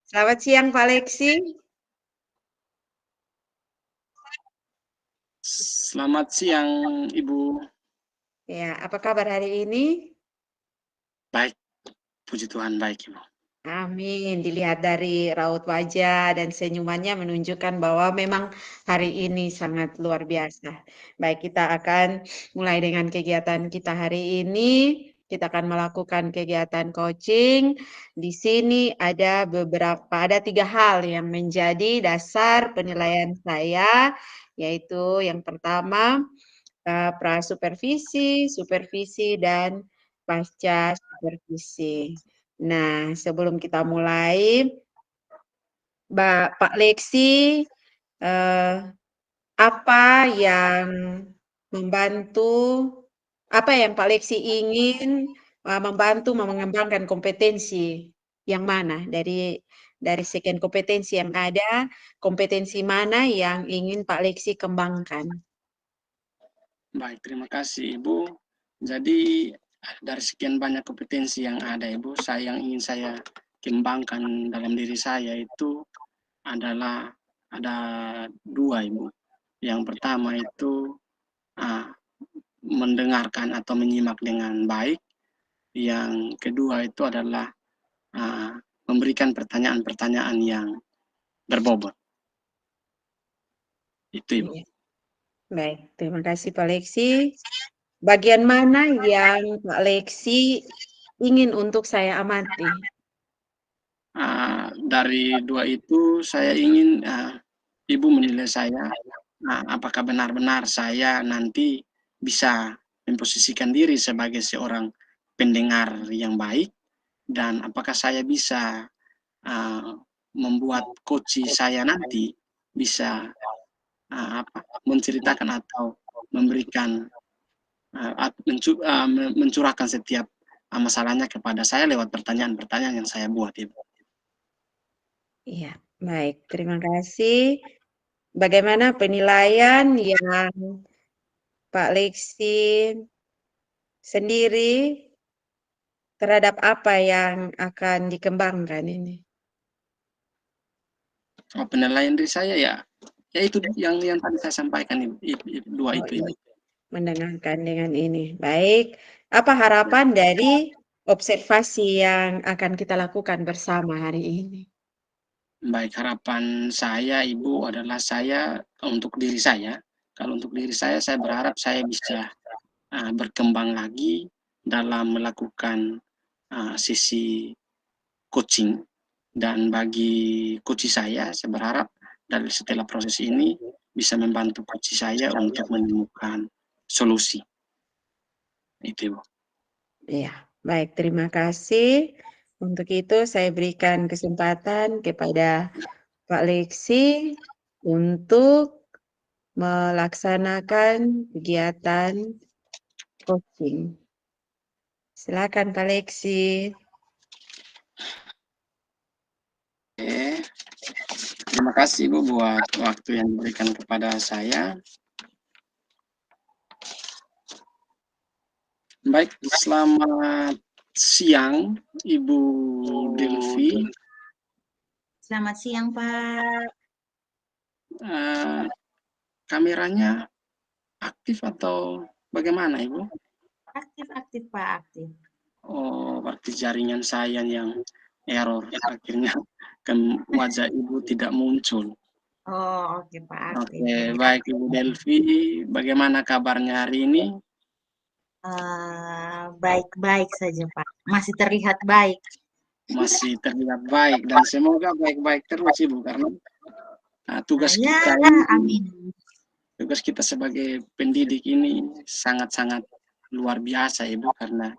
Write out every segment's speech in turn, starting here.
Selamat siang Pak Leksi. Selamat siang, Ibu. Ya, apa kabar hari ini? Baik, puji Tuhan baik, Ibu. Amin. Dilihat dari raut wajah dan senyumannya menunjukkan bahwa memang hari ini sangat luar biasa. Baik, kita akan mulai dengan kegiatan kita hari ini. Kita akan melakukan kegiatan coaching. Di sini ada 3 hal yang menjadi dasar penilaian saya, yaitu yang pertama pra-supervisi, supervisi, dan pasca supervisi. Nah, sebelum kita mulai, Pak Leksi, eh, apa yang membantu, apa yang Pak Leksi ingin membantu mengembangkan kompetensi yang mana dari sekian kompetensi yang ada, kompetensi mana yang ingin Pak Leksi kembangkan? Baik, terima kasih, Ibu. Jadi, dari sekian banyak kompetensi yang ada, Ibu, yang ingin saya kembangkan dalam diri saya itu adalah ada dua, Ibu. Yang pertama itu ah, mendengarkan atau menyimak dengan baik. Yang kedua itu adalah ah, memberikan pertanyaan-pertanyaan yang berbobot. Itu, Ibu. Iya. Baik, terima kasih Pak Leksi. Bagian mana yang Pak Leksi ingin untuk saya amati? Dari dua itu saya ingin Ibu menilai saya, apakah benar-benar saya nanti bisa memposisikan diri sebagai seorang pendengar yang baik, dan apakah saya bisa uh, membuat coach saya nanti bisa menceritakan atau memberikan mencurahkan setiap masalahnya kepada saya lewat pertanyaan-pertanyaan yang saya buat, Ibu. Iya, baik, terima kasih. Bagaimana penilaian yang Pak Leksi sendiri terhadap apa yang akan dikembangkan ini? Penilaian diri saya ya itu yang tadi saya sampaikan, dua Oh itu, iya, Ibu. mendengarkan dengan ini. Baik, apa Ya. harapan dari observasi yang akan kita lakukan bersama hari ini? Baik, harapan saya, Ibu, adalah saya untuk diri saya. Kalau untuk diri saya berharap saya bisa berkembang lagi dalam melakukan sisi coaching, dan bagi coach saya berharap dari setelah proses ini bisa membantu coach saya untuk menemukan solusi. Itu, Ibu. Iya, baik, terima kasih. Untuk itu saya berikan kesempatan kepada Pak Leksi untuk melaksanakan kegiatan coaching. Silakan Pak Leksi. Oke. Terima kasih, Ibu, buat waktu yang diberikan kepada saya. Baik, selamat siang, Ibu Delvi. Selamat siang, Pak. Kameranya aktif atau bagaimana, Ibu? Aktif, Pak, aktif. Oh, berarti jaringan saya yang error. Akhirnya kan wajah Ibu tidak muncul. Oh, oke, Pak, aktif. Oke, baik, Ibu Delvi. Bagaimana kabarnya hari ini? Baik-baik saja, Pak. Masih terlihat baik. Masih terlihat baik, dan semoga baik-baik terus, Ibu, karena tugas Ya, kita ini, amin. tugas kita sebagai pendidik ini sangat-sangat luar biasa, Ibu, karena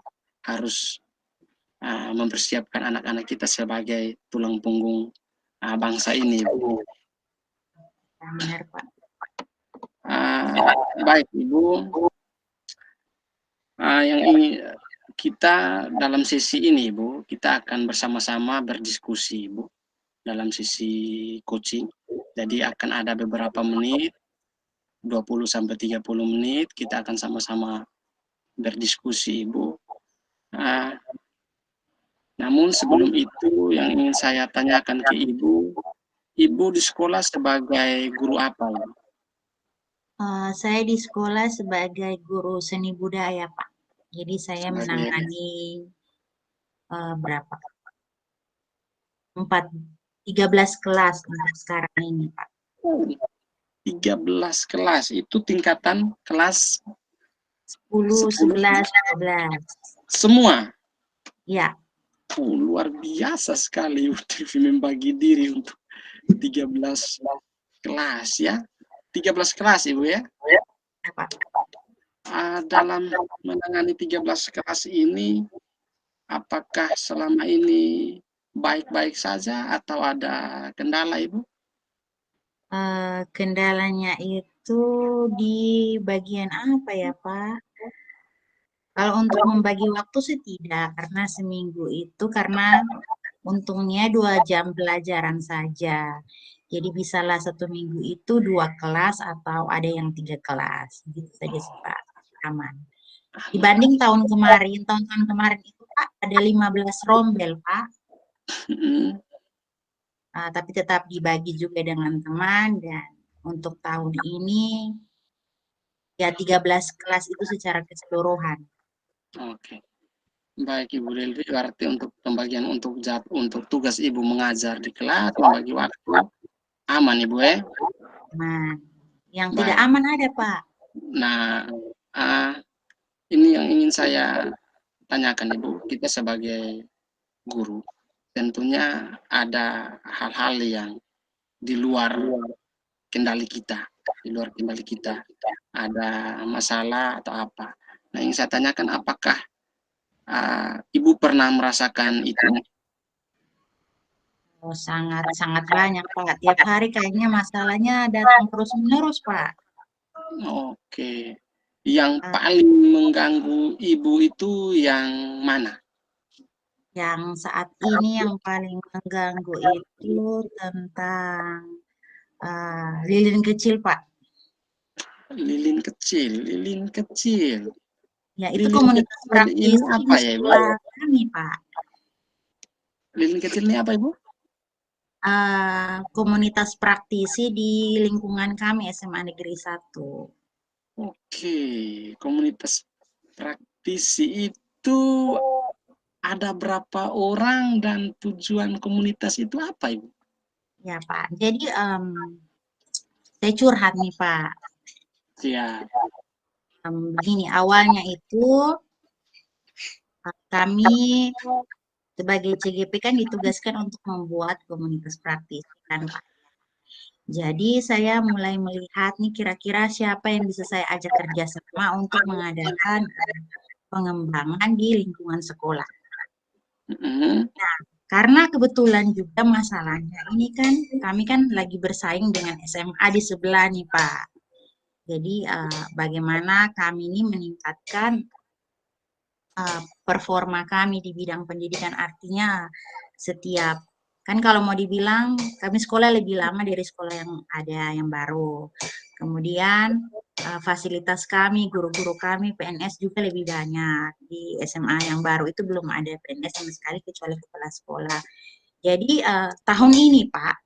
harus mempersiapkan anak-anak kita sebagai tulang punggung bangsa ini, Ibu. Ya, benar, Pak. Baik, Ibu. Yang ingin kita dalam sesi ini, Ibu, kita akan bersama-sama berdiskusi, Ibu, dalam sesi coaching. Jadi akan ada beberapa menit, 20 sampai 30 menit, kita akan sama-sama berdiskusi, Ibu. Namun sebelum itu yang ingin saya tanyakan ke Ibu, Ibu di sekolah sebagai guru apa, Ibu? Saya di sekolah sebagai guru seni budaya, Pak. Jadi saya Sebagai menangani berapa? 13 kelas untuk sekarang ini, Pak. 13 kelas, itu tingkatan kelas 10, 10 11, 12. semua. Ya, Luar biasa sekali TV membagi diri untuk 13 kelas ya. 13 kelas Ibu ya. Pak. Dalam menangani 13 kelas ini, apakah selama ini baik-baik saja atau ada kendala Ibu? Kendalanya itu di bagian apa ya, Pak? Kalau untuk membagi waktu sih tidak, karena seminggu itu karena untungnya 2 jam pelajaran saja. Jadi bisalah 1 minggu itu 2 kelas atau ada yang 3 kelas. Gitu saja sih, Pak. Aman. Dibanding tahun-tahun kemarin itu Pak, ada 15 rombel, Pak. Tapi tetap dibagi juga dengan teman dan untuk tahun ini ya 13 kelas itu secara keseluruhan. Oke. Baik Ibu Lili, berarti untuk pembagian untuk tugas Ibu mengajar di kelas, membagi waktu, aman Ibu ya? Aman. Yang tidak Baik. aman ada, Pak. Nah, ini yang ingin saya tanyakan Ibu, kita sebagai guru, tentunya ada hal-hal yang di luar kendali kita, ada masalah atau apa. Nah, yang saya tanyakan apakah Ibu pernah merasakan itu? Oh, sangat banyak, Pak. Tiap hari kayaknya masalahnya datang terus-menerus, Pak. Oke. Yang Ah, paling mengganggu Ibu itu yang mana? Yang saat ini yang paling mengganggu itu tentang lilin kecil, Pak. Lilin kecil. Ya, itu Lilin komunitas kecil ini praktisi apa di ya, Ibu? sekolah kami, Pak. Lilin kecil ini apa, Ibu? Komunitas praktisi di lingkungan kami SMA Negeri 1. Oke, komunitas praktisi itu ada berapa orang dan tujuan komunitas itu apa, Ibu? Ya, Pak. Jadi saya curhat nih, Pak. Ya, Begini, awalnya itu kami sebagai CGP kan ditugaskan untuk membuat komunitas praktisi kan, Pak. Jadi saya mulai melihat nih kira-kira siapa yang bisa saya ajak kerjasama untuk mengadakan pengembangan di lingkungan sekolah. Karena kebetulan juga masalahnya ini kan kami kan lagi bersaing dengan SMA di sebelah nih, Pak. Jadi bagaimana kami ini meningkatkan performa kami di bidang pendidikan, artinya setiap kan kalau mau dibilang kami sekolah lebih lama dari sekolah yang ada yang baru. Kemudian fasilitas kami, guru-guru kami, PNS juga lebih banyak. Di SMA yang baru itu belum ada PNS sama sekali kecuali kepala sekolah. Jadi tahun ini Pak,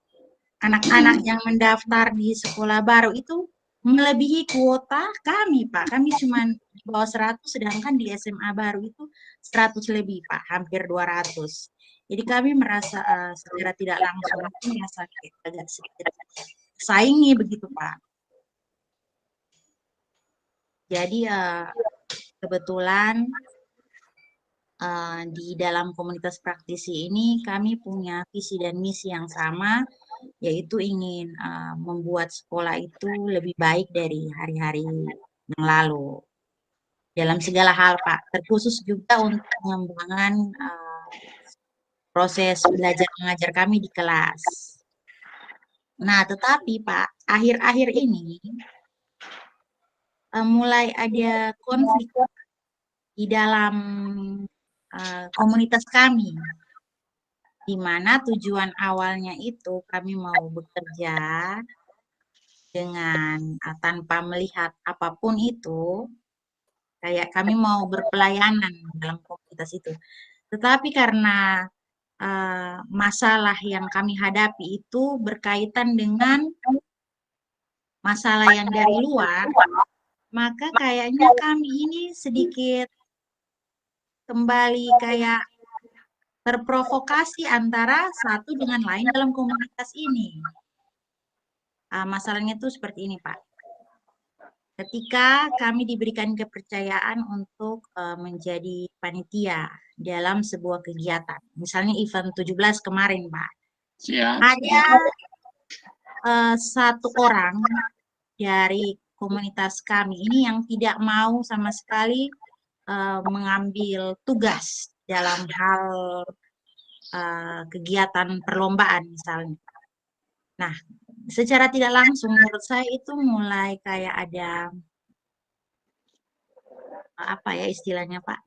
anak-anak yang mendaftar di sekolah baru itu melebihi kuota kami, Pak. Kami cuma di bawah 100, sedangkan di SMA baru itu 100 lebih, Pak. Hampir 200. Jadi kami merasa secara tidak langsung itu merasa agak sedikit saingi begitu, Pak. Jadi kebetulan di dalam komunitas praktisi ini kami punya visi dan misi yang sama, yaitu ingin membuat sekolah itu lebih baik dari hari-hari yang lalu. Dalam segala hal, Pak. Terkhusus juga untuk pengembangan proses belajar mengajar kami di kelas. Nah, tetapi Pak, akhir-akhir ini mulai ada konflik di dalam komunitas kami, di mana tujuan awalnya itu kami mau bekerja dengan tanpa melihat apapun itu, kayak kami mau berpelayanan dalam komunitas itu. Tetapi karena masalah yang kami hadapi itu berkaitan dengan masalah yang dari luar, maka kayaknya kami ini sedikit kembali kayak terprovokasi antara satu dengan lain dalam komunitas ini. Masalahnya itu seperti ini, Pak. Ketika kami diberikan kepercayaan untuk menjadi panitia dalam sebuah kegiatan, misalnya event 17 kemarin, Pak, Siap. ada satu orang dari komunitas kami ini yang tidak mau sama sekali mengambil tugas dalam hal kegiatan perlombaan misalnya. Nah, secara tidak langsung menurut saya itu mulai kayak ada apa ya istilahnya Pak?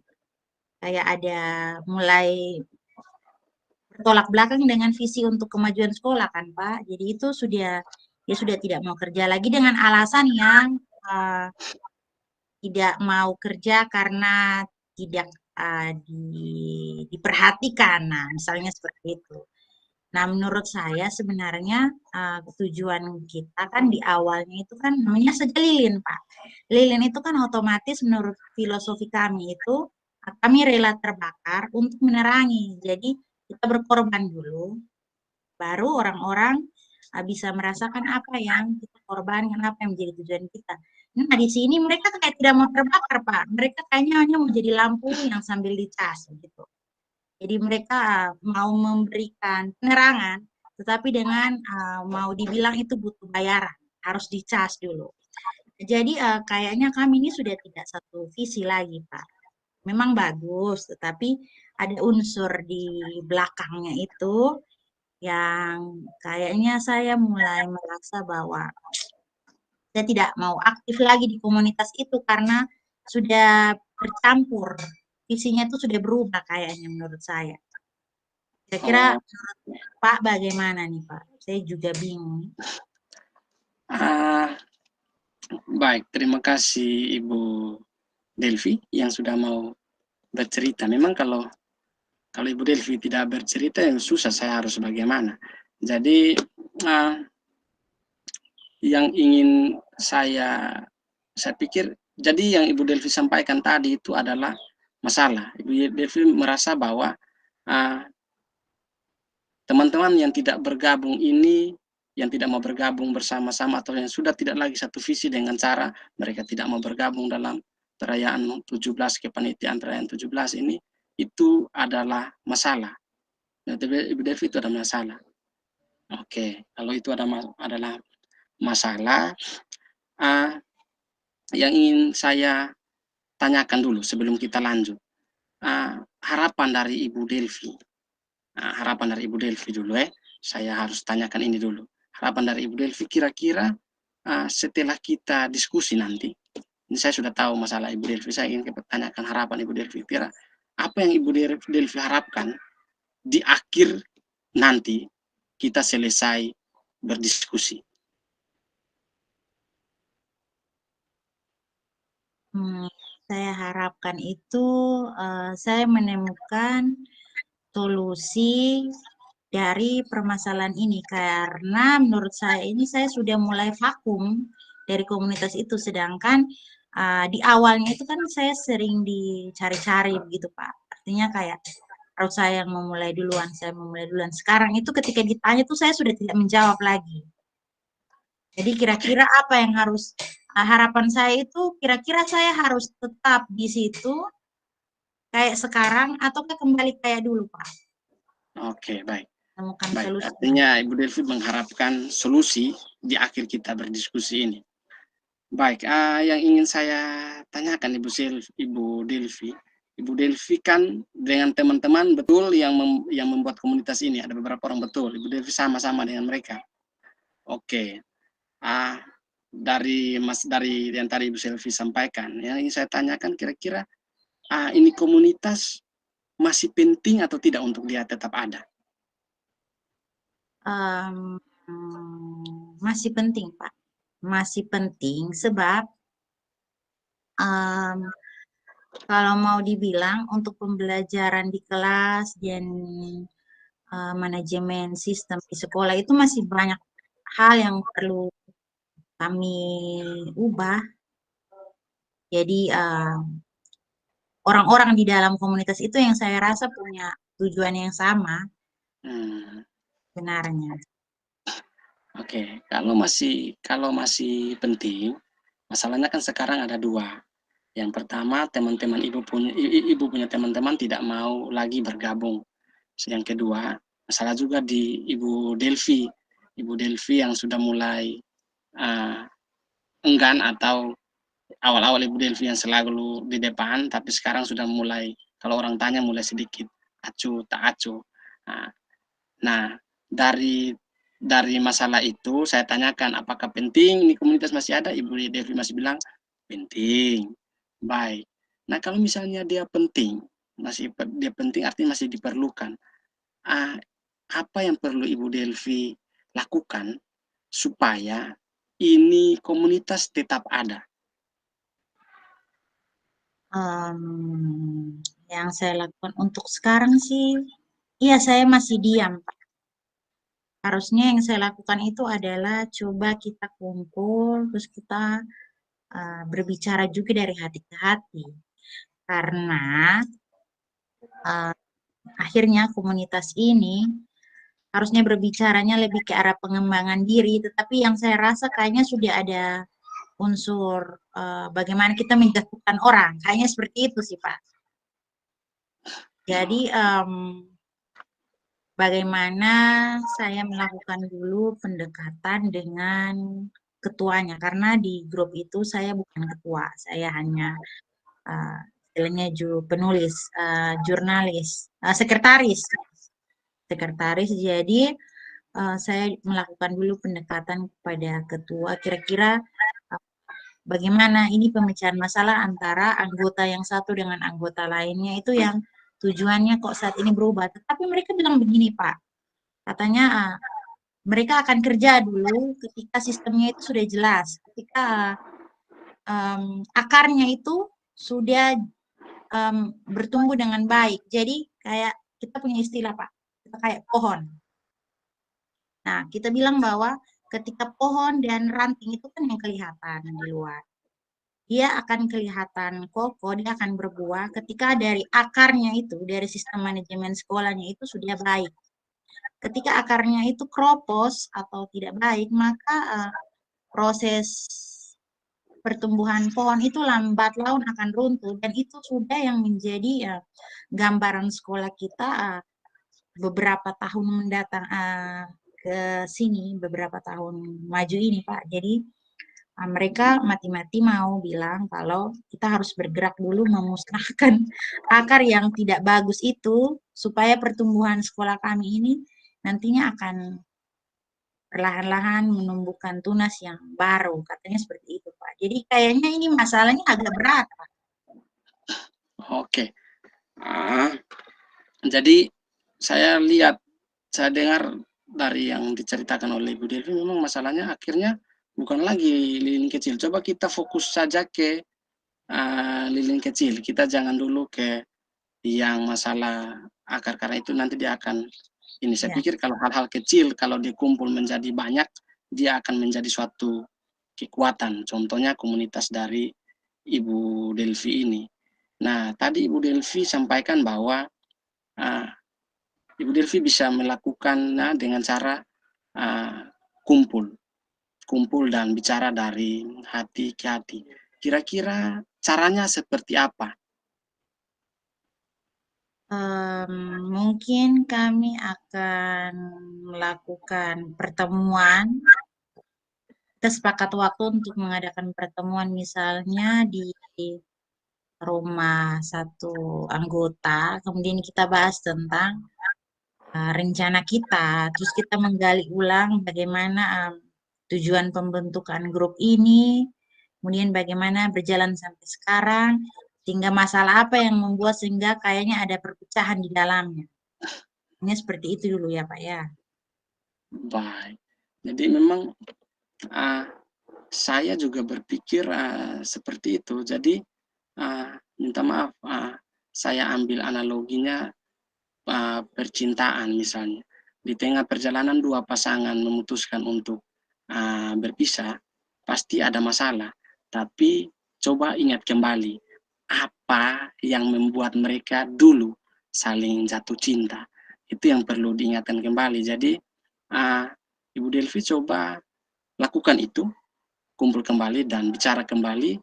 Kayak ada mulai bertolak belakang dengan visi untuk kemajuan sekolah kan Pak. Jadi itu sudah tidak mau kerja lagi dengan alasan yang tidak mau kerja karena tidak diperhatikan. Nah, misalnya seperti itu. Nah, menurut saya sebenarnya tujuan kita kan di awalnya itu kan namanya saja lilin, Pak. Lilin itu kan otomatis menurut filosofi kami itu kami rela terbakar untuk menerangi. Jadi kita berkorban dulu, baru orang-orang bisa merasakan apa yang kita korbankan, apa yang menjadi tujuan kita. Nah, di sini mereka kayak tidak mau terbakar, Pak. Mereka kayaknya hanya mau jadi lampu yang sambil dicas gitu. Jadi mereka mau memberikan penerangan, tetapi dengan mau dibilang itu butuh bayaran, harus dicas dulu. Jadi kayaknya kami ini sudah tidak satu visi lagi, Pak. Memang bagus, tetapi ada unsur di belakangnya itu yang kayaknya saya mulai merasa bahwa saya tidak mau aktif lagi di komunitas itu karena sudah bercampur. Visinya itu sudah berubah kayaknya menurut saya. Saya kira Pak bagaimana nih Pak? Saya juga bingung. Baik, terima kasih Ibu Delvi yang sudah mau bercerita. Memang kalau Ibu Delvi tidak bercerita yang susah saya harus bagaimana. Jadi yang ingin saya pikir jadi yang Ibu Delvi sampaikan tadi itu adalah masalah. Ibu Delvi merasa bahwa teman-teman yang tidak bergabung ini, yang tidak mau bergabung bersama-sama atau yang sudah tidak lagi satu visi dengan cara mereka tidak mau bergabung dalam perayaan 17 kepanitiaan perayaan 17 ini, itu adalah masalah. Ibu Delvi itu ada masalah. Oke, kalau itu adalah masalah, yang ingin saya tanyakan dulu sebelum kita lanjut. Harapan dari Ibu Delvi. Harapan dari Ibu Delvi dulu saya harus tanyakan ini dulu. Harapan dari Ibu Delvi kira-kira setelah kita diskusi nanti, ini saya sudah tahu masalah Ibu Delvi, saya ingin tanyakan harapan Ibu Delvi. Kira apa yang Ibu Delvi harapkan di akhir nanti kita selesai berdiskusi? Saya harapkan itu saya menemukan solusi dari permasalahan ini karena menurut saya ini saya sudah mulai vakum dari komunitas itu sedangkan di awalnya itu kan saya sering dicari-cari begitu Pak. Artinya kayak harus saya yang memulai duluan, saya memulai duluan. Sekarang itu ketika ditanya tuh saya sudah tidak menjawab lagi. Jadi kira-kira apa yang harus harapan saya itu kira-kira saya harus tetap di situ kayak sekarang ataukah kembali kayak dulu Pak? Oke, baik. Baik, solusi. Artinya Ibu Delvi mengharapkan solusi di akhir kita berdiskusi ini. Baik, yang ingin saya tanyakan Ibu Delvi kan dengan teman-teman betul yang membuat komunitas ini, ada beberapa orang betul, Ibu Delvi sama-sama dengan mereka. Oke, dari yang tadi Ibu Selvi sampaikan, yang ingin saya tanyakan kira-kira ini komunitas masih penting atau tidak untuk dia tetap ada? Masih penting Pak, masih penting sebab Kalau mau dibilang untuk pembelajaran di kelas dan manajemen sistem di sekolah itu masih banyak hal yang perlu kami ubah. Jadi orang-orang di dalam komunitas itu yang saya rasa punya tujuan yang sama sebenarnya. Oke, kalau masih penting, masalahnya kan sekarang ada dua. Yang pertama, teman-teman ibu punya teman-teman tidak mau lagi bergabung. Yang kedua, masalah juga di Ibu Delvi. Ibu Delvi yang sudah mulai enggan, atau awal-awal Ibu Delvi yang selalu di depan, tapi sekarang sudah mulai, kalau orang tanya mulai sedikit acuh tak acuh. Nah, dari masalah itu saya tanyakan apakah penting ini komunitas masih ada. Ibu Devi masih bilang penting. Baik. Nah, kalau misalnya dia penting artinya masih diperlukan. Apa yang perlu Ibu Delvi lakukan supaya ini komunitas tetap ada? Yang saya lakukan untuk sekarang sih, iya saya masih diam, Pak. Harusnya yang saya lakukan itu adalah coba kita kumpul, terus kita berbicara juga dari hati ke hati. Karena akhirnya komunitas ini harusnya berbicaranya lebih ke arah pengembangan diri, tetapi yang saya rasa kayaknya sudah ada unsur bagaimana kita menjatuhkan orang, kayaknya seperti itu sih Pak. Jadi bagaimana saya melakukan dulu pendekatan dengan ketuanya, karena di grup itu saya bukan ketua, saya hanya istilahnya penulis, jurnalis, sekretaris. Jadi saya melakukan dulu pendekatan kepada ketua, kira-kira bagaimana ini pemecahan masalah antara anggota yang satu dengan anggota lainnya itu yang tujuannya kok saat ini berubah. Tetapi mereka bilang begini Pak, katanya mereka akan kerja dulu ketika sistemnya itu sudah jelas, ketika akarnya itu sudah bertumbuh dengan baik. Jadi kayak kita punya istilah Pak, kita kayak pohon. Nah, kita bilang bahwa ketika pohon dan ranting itu kan yang kelihatan di luar. Dia akan kelihatan kokoh, dia akan berbuah ketika dari akarnya itu, dari sistem manajemen sekolahnya itu sudah baik. Ketika akarnya itu kropos atau tidak baik, maka proses pertumbuhan pohon itu lambat laun akan runtuh, dan itu sudah yang menjadi gambaran sekolah kita beberapa tahun mendatang ke sini, beberapa tahun maju ini Pak. Jadi mereka mati-mati mau bilang kalau kita harus bergerak dulu memusnahkan akar yang tidak bagus itu supaya pertumbuhan sekolah kami ini nantinya akan perlahan-lahan menumbuhkan tunas yang baru, katanya seperti itu Pak. Jadi kayaknya ini masalahnya agak berat Pak. Oke. Jadi saya dengar dari yang diceritakan oleh Ibu Delvi, memang masalahnya akhirnya bukan lagi lilin kecil. Coba kita fokus saja ke lilin kecil. Kita jangan dulu ke yang masalah akar, karena itu nanti dia akan ini. Saya pikir kalau hal-hal kecil kalau dikumpul menjadi banyak, dia akan menjadi suatu kekuatan. Contohnya komunitas dari Ibu Delvi ini. Nah, tadi Ibu Delvi sampaikan bahwa Ibu Delvi bisa melakukannya dengan cara kumpul dan bicara dari hati ke hati. Kira-kira caranya seperti apa? Mungkin kami akan melakukan pertemuan. Kita sepakat waktu untuk mengadakan pertemuan misalnya di rumah satu anggota, kemudian kita bahas tentang rencana kita, terus kita menggali ulang bagaimana tujuan pembentukan grup ini, kemudian bagaimana berjalan sampai sekarang, sehingga masalah apa yang membuat sehingga kayaknya ada perpecahan di dalamnya. Ini seperti itu dulu ya Pak ya. Baik. Jadi memang saya juga berpikir seperti itu. Jadi minta maaf, saya ambil analoginya percintaan misalnya. Di tengah perjalanan dua pasangan memutuskan untuk berpisah, pasti ada masalah. Tapi coba ingat kembali apa yang membuat mereka dulu saling jatuh cinta. Itu yang perlu diingatkan kembali. Jadi Ibu Delvi coba lakukan itu, kumpul kembali dan bicara kembali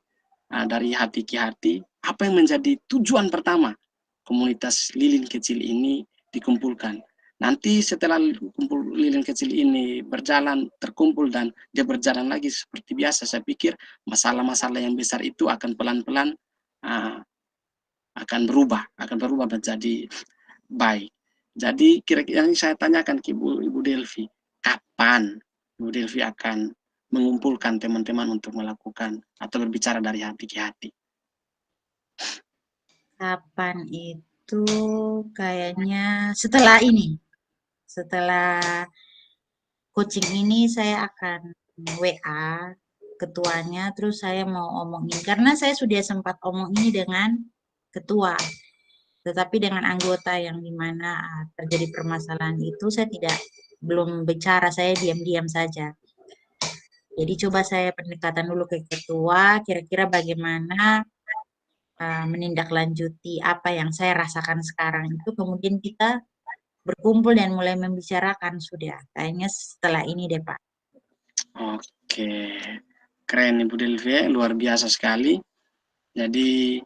dari hati ke hati, apa yang menjadi tujuan pertama komunitas lilin kecil ini dikumpulkan. Nanti setelah kumpul lilin kecil ini berjalan, terkumpul dan dia berjalan lagi seperti biasa, saya pikir masalah-masalah yang besar itu akan pelan-pelan akan berubah menjadi baik. Jadi kira-kira yang saya tanyakan ke Ibu Delvi, kapan Ibu Delvi akan mengumpulkan teman-teman untuk melakukan atau berbicara dari hati ke hati? Kapan itu kayaknya setelah ini. Setelah coaching ini saya akan WA ketuanya, terus saya mau omongin. Karena saya sudah sempat omong ini dengan ketua. Tetapi dengan anggota yang dimana terjadi permasalahan itu saya belum bicara, saya diam-diam saja. Jadi coba saya pendekatan dulu ke ketua, kira-kira bagaimana menindaklanjuti apa yang saya rasakan sekarang itu, kemudian kita berkumpul dan mulai membicarakan sudah. Kayaknya setelah ini deh Pak. Oke, keren Ibu Delvi, luar biasa sekali. Jadi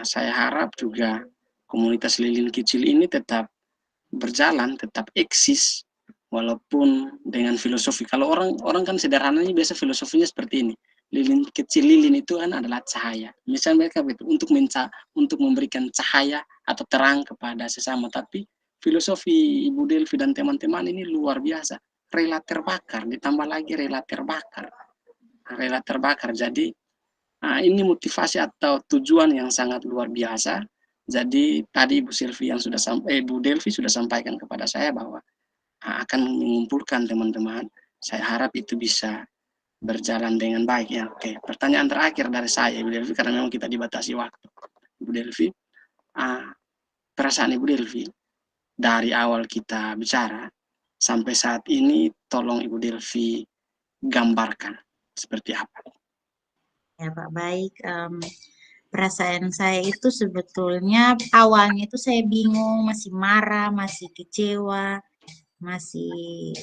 saya harap juga komunitas lilin kecil ini tetap berjalan, tetap eksis, walaupun dengan filosofi. Kalau orang kan sederhananya biasa filosofinya seperti ini. Lilin kecil, lilin itu kan adalah cahaya. Misalnya mereka itu untuk memberikan cahaya atau terang kepada sesama. Tapi filosofi Ibu Delvi dan teman-teman ini luar biasa. Rela terbakar, ditambah lagi rela terbakar. Rela terbakar. Jadi ini motivasi atau tujuan yang sangat luar biasa. Jadi tadi Ibu Delvi sudah sampaikan kepada saya bahwa akan mengumpulkan teman-teman. Saya harap itu bisa berjalan dengan baik ya. Oke, pertanyaan terakhir dari saya Ibu Delvi karena memang kita dibatasi waktu. Ibu Delvi, perasaan Ibu Delvi dari awal kita bicara sampai saat ini, tolong Ibu Delvi gambarkan seperti apa. Ya Pak, baik. Perasaan saya itu sebetulnya awalnya itu saya bingung, masih marah, masih kecewa, masih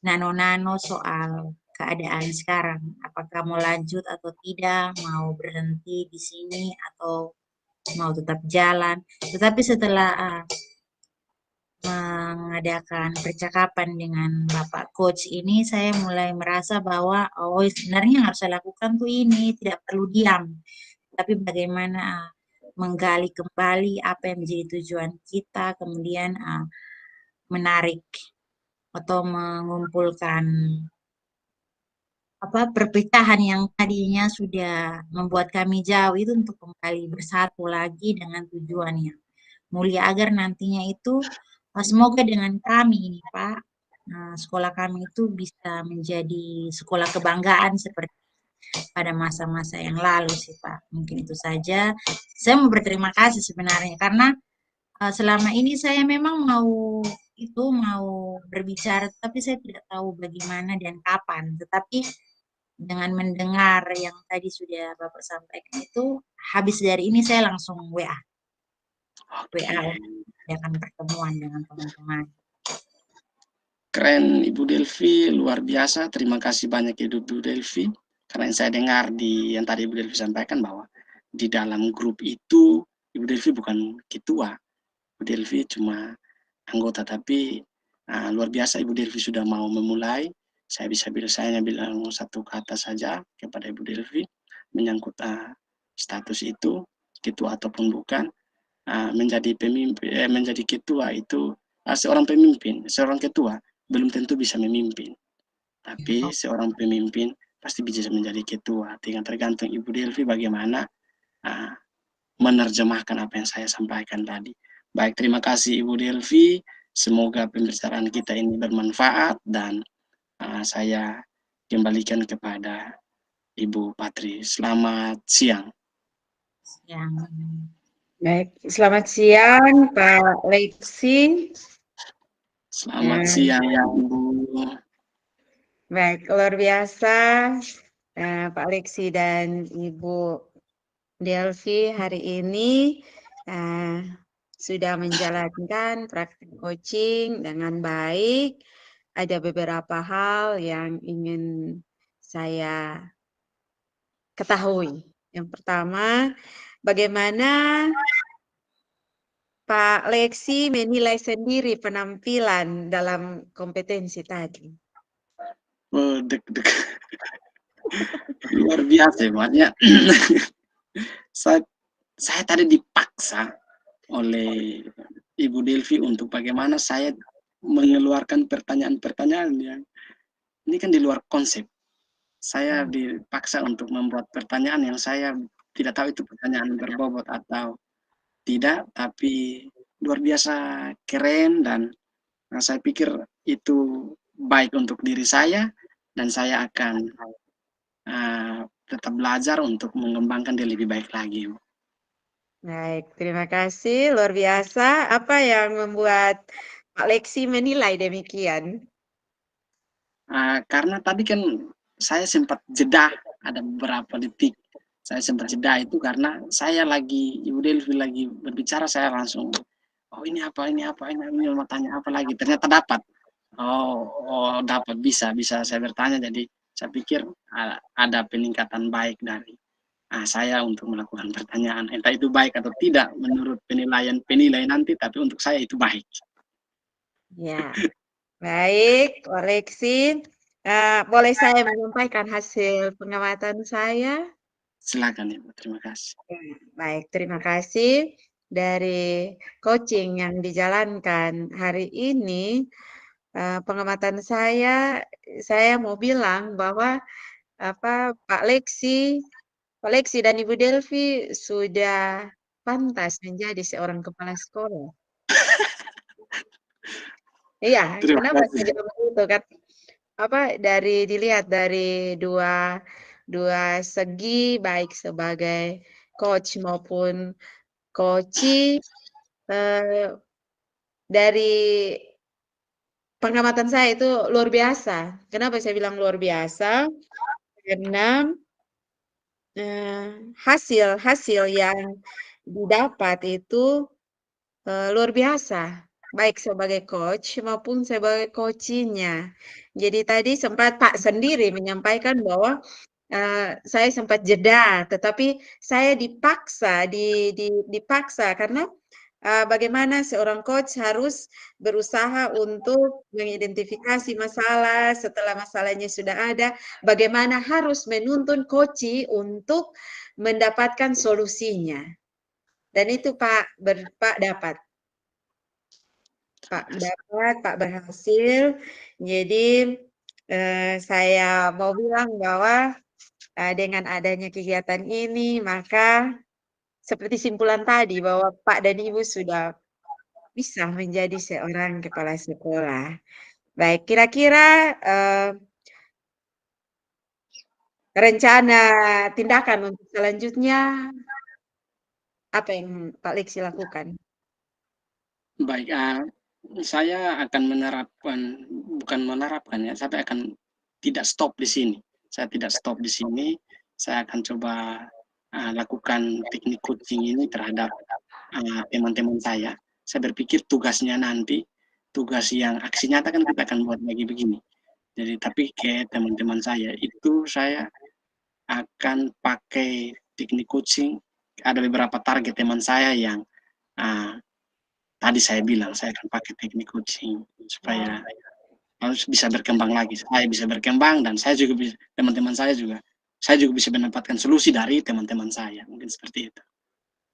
nano-nano soal keadaan sekarang. Apakah mau lanjut atau tidak, mau berhenti di sini atau mau tetap jalan. Tetapi setelah mengadakan percakapan dengan Bapak Coach ini, saya mulai merasa bahwa sebenarnya yang harus saya lakukan tuh ini, tidak perlu diam. Tapi bagaimana menggali kembali apa yang menjadi tujuan kita, kemudian menarik atau mengumpulkan perpecahan yang tadinya sudah membuat kami jauh itu untuk kembali bersatu lagi dengan tujuannya mulia, agar nantinya itu semoga dengan kami ini Pak, sekolah kami itu bisa menjadi sekolah kebanggaan seperti pada masa-masa yang lalu sih Pak. Mungkin itu saja. Saya mau berterima kasih sebenarnya karena selama ini saya memang mau berbicara, tapi saya tidak tahu bagaimana dan kapan. Tetapi dengan mendengar yang tadi sudah Bapak sampaikan itu, habis dari ini saya langsung WA akan pertemuan dengan teman-teman. Keren Ibu Delvi, luar biasa. Terima kasih banyak Ibu Delvi. Karena yang saya dengar yang tadi Ibu Delvi sampaikan bahwa di dalam grup itu Ibu Delvi bukan ketua. Ibu Delvi cuma anggota, tapi luar biasa Ibu Delvi sudah mau memulai. Saya bilang satu kata saja kepada Ibu Delvi menyangkut status itu, ketua ataupun bukan. Menjadi pemimpin, menjadi ketua itu seorang pemimpin, seorang ketua belum tentu bisa memimpin, tapi seorang pemimpin pasti bisa menjadi ketua. Tinggal tergantung Ibu Delvi bagaimana menerjemahkan apa yang saya sampaikan tadi. Baik, terima kasih Ibu Delvi. Semoga pembicaraan kita ini bermanfaat dan saya kembalikan kepada Ibu Patri. Selamat siang. yang Baik, selamat siang Pak Leksi. Selamat Ya. siang, Ibu. Baik, luar biasa Pak Leksi dan Ibu Delvi hari ini sudah menjalankan praktik coaching dengan baik. Ada beberapa hal yang ingin saya ketahui. Yang pertama, bagaimana Pak Leksi menilai sendiri penampilan dalam kompetensi tadi? Oh, deg-deg. Luar biasa ya, Mbaknya. Saya tadi dipaksa oleh Ibu Delvi untuk bagaimana saya mengeluarkan pertanyaan-pertanyaan yang ini kan di luar konsep. Saya dipaksa untuk membuat pertanyaan yang saya tidak tahu itu pertanyaan berbobot atau tidak, tapi luar biasa keren dan saya pikir itu baik untuk diri saya dan saya akan tetap belajar untuk mengembangkan dia lebih baik lagi. Baik, terima kasih. Luar biasa. Apa yang membuat Pak Leksi menilai demikian? Karena tadi kan saya sempat jeda, ada beberapa detik. Saya sempat jeda itu karena saya lagi, Ibu Delvi lagi berbicara, saya langsung, oh ini apa, ini mau tanya apa lagi. Ternyata dapat. Oh dapat, bisa saya bertanya. Jadi saya pikir ada peningkatan baik dari saya untuk melakukan pertanyaan. Entah itu baik atau tidak menurut penilai nanti, tapi untuk saya itu baik. Ya, baik, koreksi. Boleh saya menyampaikan hasil pengamatan saya? Silakan Ibu, terima kasih. Baik, terima kasih. Dari coaching yang dijalankan hari ini, pengamatan saya mau bilang bahwa Pak Leksi dan Ibu Delvi sudah pantas menjadi seorang kepala sekolah. Iya, Terima kenapa kasih. saya bilang begitu kan? Dilihat dari dua segi, baik sebagai coach maupun coachee, dari pengamatan saya itu luar biasa. Kenapa saya bilang luar biasa? Karena hasil yang didapat itu luar biasa, baik sebagai coach maupun sebagai coachee-nya. Jadi tadi sempat Pak sendiri menyampaikan bahwa saya sempat jeda, tetapi saya dipaksa karena bagaimana seorang coach harus berusaha untuk mengidentifikasi masalah, setelah masalahnya sudah ada, bagaimana harus menuntun coachee untuk mendapatkan solusinya. Dan itu Pak dapat. Pak berhasil. Jadi saya mau bilang bahwa dengan adanya kegiatan ini, maka seperti simpulan tadi bahwa Pak dan Ibu sudah bisa menjadi seorang kepala sekolah. Baik, kira-kira rencana tindakan untuk selanjutnya apa yang Pak Leksi lakukan? Baik, saya akan bukan menerapkan ya, saya akan tidak stop di sini. Saya tidak stop di sini, saya akan coba lakukan teknik coaching ini terhadap teman-teman saya. Saya berpikir tugas yang aksi nyata kan kita akan buat lagi begini. Jadi tapi ke teman-teman saya itu saya akan pakai teknik coaching. Ada beberapa target teman saya yang tadi saya bilang saya akan pakai teknik coaching supaya harus bisa berkembang lagi. Saya bisa berkembang dan teman-teman saya juga bisa mendapatkan solusi dari teman-teman saya. Mungkin seperti itu.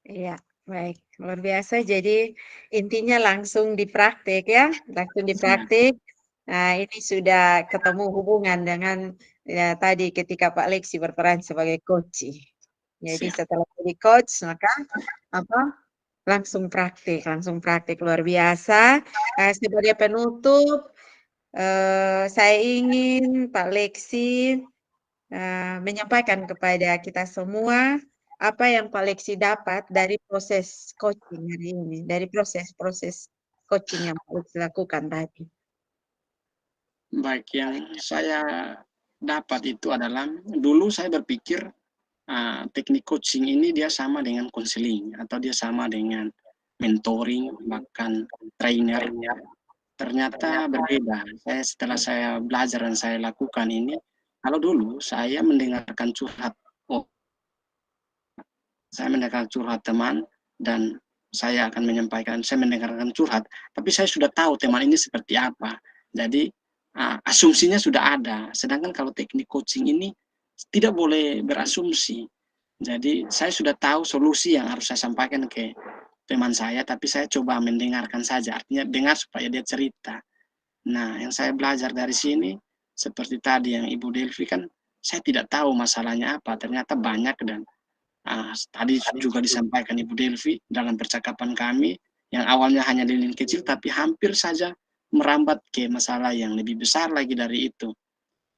Iya, baik. Luar biasa. Jadi intinya langsung dipraktik ya, langsung dipraktik. Nah, ini sudah ketemu hubungan dengan ya, tadi ketika Pak Leksi berperan sebagai coach. Jadi setelah jadi coach, maka langsung praktik luar biasa. Sebagai penutup, saya ingin Pak Leksi menyampaikan kepada kita semua apa yang Pak Leksi dapat dari proses coaching hari ini, dari proses-proses coaching yang Pak Leksi lakukan tadi? Baik, yang saya dapat itu adalah dulu saya berpikir teknik coaching ini dia sama dengan konseling atau dia sama dengan mentoring bahkan trainer. Ternyata berbeda. Setelah saya belajar dan saya lakukan ini, kalau dulu saya mendengarkan curhat, oh, saya mendengarkan curhat teman dan saya akan menyampaikan, saya mendengarkan curhat, tapi saya sudah tahu teman ini seperti apa. Jadi asumsinya sudah ada. Sedangkan kalau teknik coaching ini tidak boleh berasumsi. Jadi saya sudah tahu solusi yang harus saya sampaikan ke teman saya, tapi saya coba mendengarkan saja. Artinya dengar supaya dia cerita. Nah, yang saya belajar dari sini, seperti tadi yang Ibu Delvi kan, saya tidak tahu masalahnya apa. Ternyata banyak dan tadi juga disampaikan Ibu Delvi dalam percakapan kami, yang awalnya hanya lilin kecil, tapi hampir saja merambat ke masalah yang lebih besar lagi dari itu.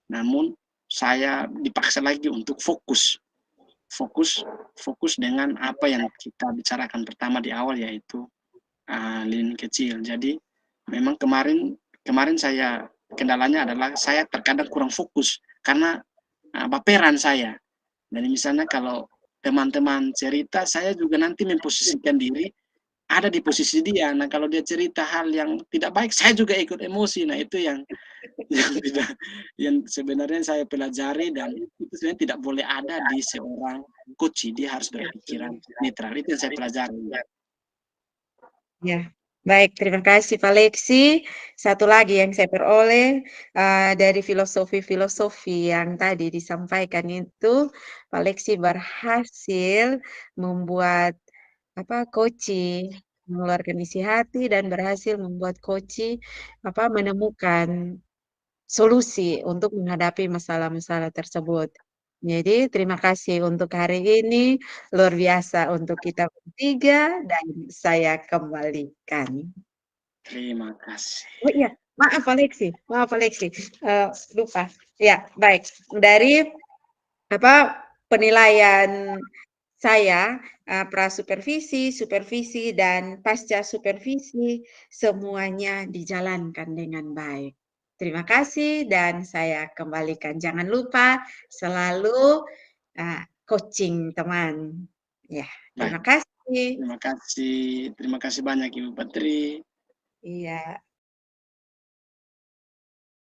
Namun, saya dipaksa lagi untuk fokus dengan apa yang kita bicarakan pertama di awal, yaitu lilin kecil. Jadi memang kemarin saya kendalanya adalah saya terkadang kurang fokus karena baperan saya. Dan misalnya kalau teman-teman cerita, saya juga nanti memposisikan diri ada di posisi dia. Nah, kalau dia cerita hal yang tidak baik, saya juga ikut emosi. Nah, itu yang tidak, yang sebenarnya saya pelajari dan itu sebenarnya tidak boleh ada di seorang coach. Dia harus berpikiran netral. Itu yang saya pelajari. Ya, baik, terima kasih Pak Leksi. Satu lagi yang saya peroleh dari filosofi-filosofi yang tadi disampaikan itu, Pak Leksi berhasil membuat koci mengeluarkan isi hati dan berhasil membuat koci menemukan solusi untuk menghadapi masalah-masalah tersebut. Jadi terima kasih untuk hari ini, luar biasa untuk kita bertiga dan saya kembalikan. Terima kasih. Oh iya, maaf Alexi, lupa. Ya, baik. Dari penilaian saya, prasupervisi, supervisi, dan pasca supervisi semuanya dijalankan dengan baik. Terima kasih dan saya kembalikan. Jangan lupa selalu coaching teman. Ya, terima Baik. kasih. Terima kasih banyak Ibu Patri. Iya.